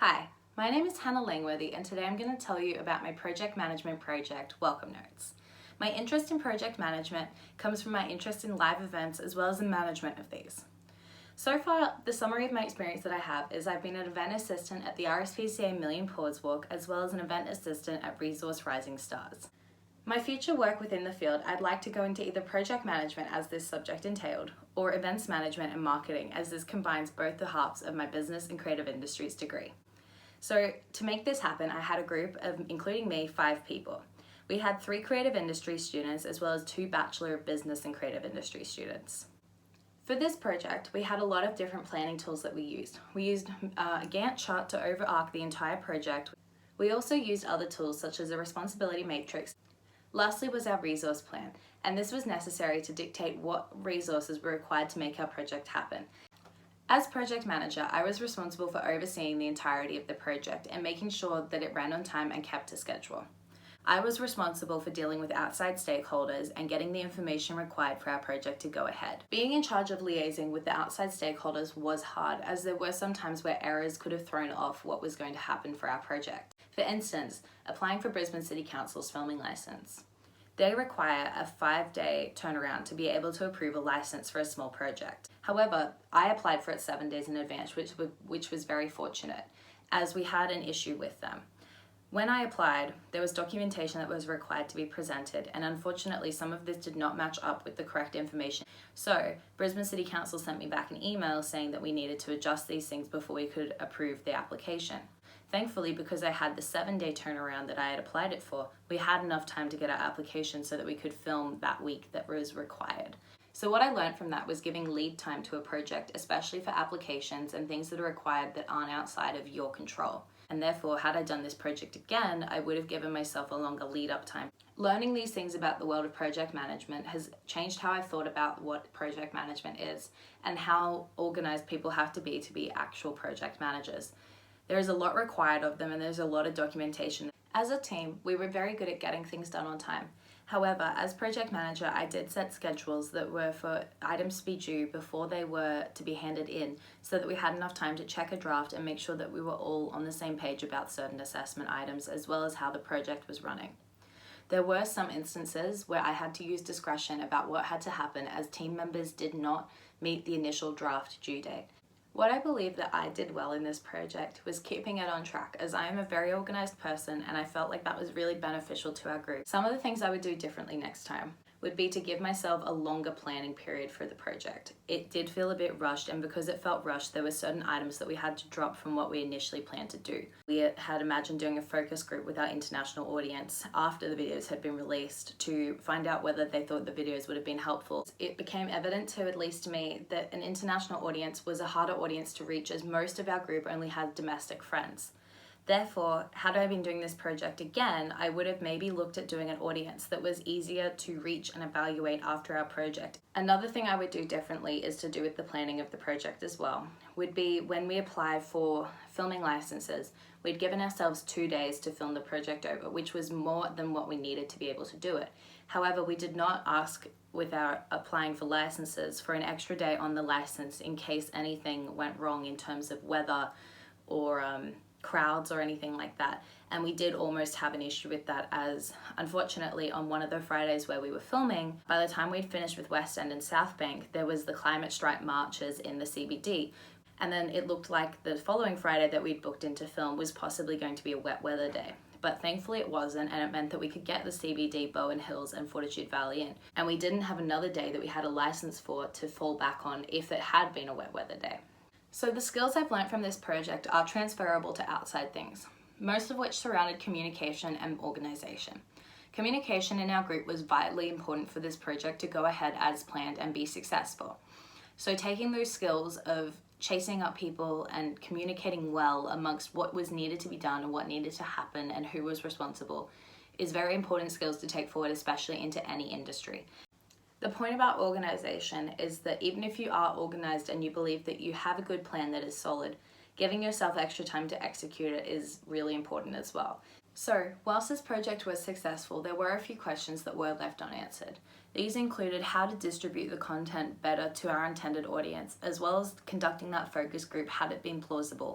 Hi, my name is Hannah Langworthy and today I'm going to tell you about my project management project, Welcome Notes. My interest in project management comes from my interest in live events as well as the management of these. So far, the summary of my experience that I have is I've been an event assistant at the RSPCA Million Paws Walk as well as an event assistant at Resource Rising Stars. My future work within the field, I'd like to go into either project management as this subject entailed, or events management and marketing as this combines both the halves of my business and creative industries degree. So to make this happen, I had a group of, including me, 5 people. We had 3 creative industry students as well as 2 Bachelor of Business and Creative Industry students. For this project, we had a lot of different planning tools that we used. We used a Gantt chart to overarch the entire project. We also used other tools such as a responsibility matrix. Lastly was our resource plan, and this was necessary to dictate what resources were required to make our project happen. As project manager, I was responsible for overseeing the entirety of the project and making sure that it ran on time and kept to schedule. I was responsible for dealing with outside stakeholders and getting the information required for our project to go ahead. Being in charge of liaising with the outside stakeholders was hard, as there were some times where errors could have thrown off what was going to happen for our project. For instance, applying for Brisbane City Council's filming license. They require a 5-day turnaround to be able to approve a license for a small project. However, I applied for it 7 days in advance, which was very fortunate, as we had an issue with them. When I applied, there was documentation that was required to be presented, and unfortunately some of this did not match up with the correct information. So, Brisbane City Council sent me back an email saying that we needed to adjust these things before we could approve the application. Thankfully, because I had the 7-day turnaround that I had applied it for, we had enough time to get our application so that we could film that week that was required. So what I learned from that was giving lead time to a project, especially for applications and things that are required that aren't outside of your control. And therefore, had I done this project again, I would have given myself a longer lead up time. Learning these things about the world of project management has changed how I thought about what project management is and how organized people have to be actual project managers. There is a lot required of them and there's a lot of documentation. As a team, we were very good at getting things done on time. However, as project manager, I did set schedules that were for items to be due before they were to be handed in so that we had enough time to check a draft and make sure that we were all on the same page about certain assessment items as well as how the project was running. There were some instances where I had to use discretion about what had to happen as team members did not meet the initial draft due date. What I believe that I did well in this project was keeping it on track, as I am a very organized person and I felt like that was really beneficial to our group. Some of the things I would do differently next time would be to give myself a longer planning period for the project. It did feel a bit rushed, and because it felt rushed, there were certain items that we had to drop from what we initially planned to do. We had imagined doing a focus group with our international audience after the videos had been released to find out whether they thought the videos would have been helpful. It became evident to at least me that an international audience was a harder audience to reach, as most of our group only had domestic friends. Therefore, had I been doing this project again, I would have maybe looked at doing an audience that was easier to reach and evaluate after our project. Another thing I would do differently is to do with the planning of the project as well. Would be when we apply for filming licenses, we'd given ourselves 2 days to film the project over, which was more than what we needed to be able to do it. However, we did not ask with our applying for licenses for an extra day on the license in case anything went wrong in terms of weather or crowds or anything like that. And we did almost have an issue with that, as unfortunately on one of the Fridays where we were filming, by the time we'd finished with West End and South Bank, there was the climate strike marches in the CBD. And then it looked like the following Friday that we'd booked in to film was possibly going to be a wet weather day. But thankfully it wasn't, and it meant that we could get the CBD, Bowen Hills and Fortitude Valley in. And we didn't have another day that we had a license for to fall back on if it had been a wet weather day. So the skills I've learned from this project are transferable to outside things, most of which surrounded communication and organization. Communication in our group was vitally important for this project to go ahead as planned and be successful. So taking those skills of chasing up people and communicating well amongst what was needed to be done and what needed to happen and who was responsible is very important skills to take forward, especially into any industry. The point about organization is that even if you are organized and you believe that you have a good plan that is solid, giving yourself extra time to execute it is really important as well. So, whilst this project was successful, there were a few questions that were left unanswered. These included how to distribute the content better to our intended audience, as well as conducting that focus group had it been plausible,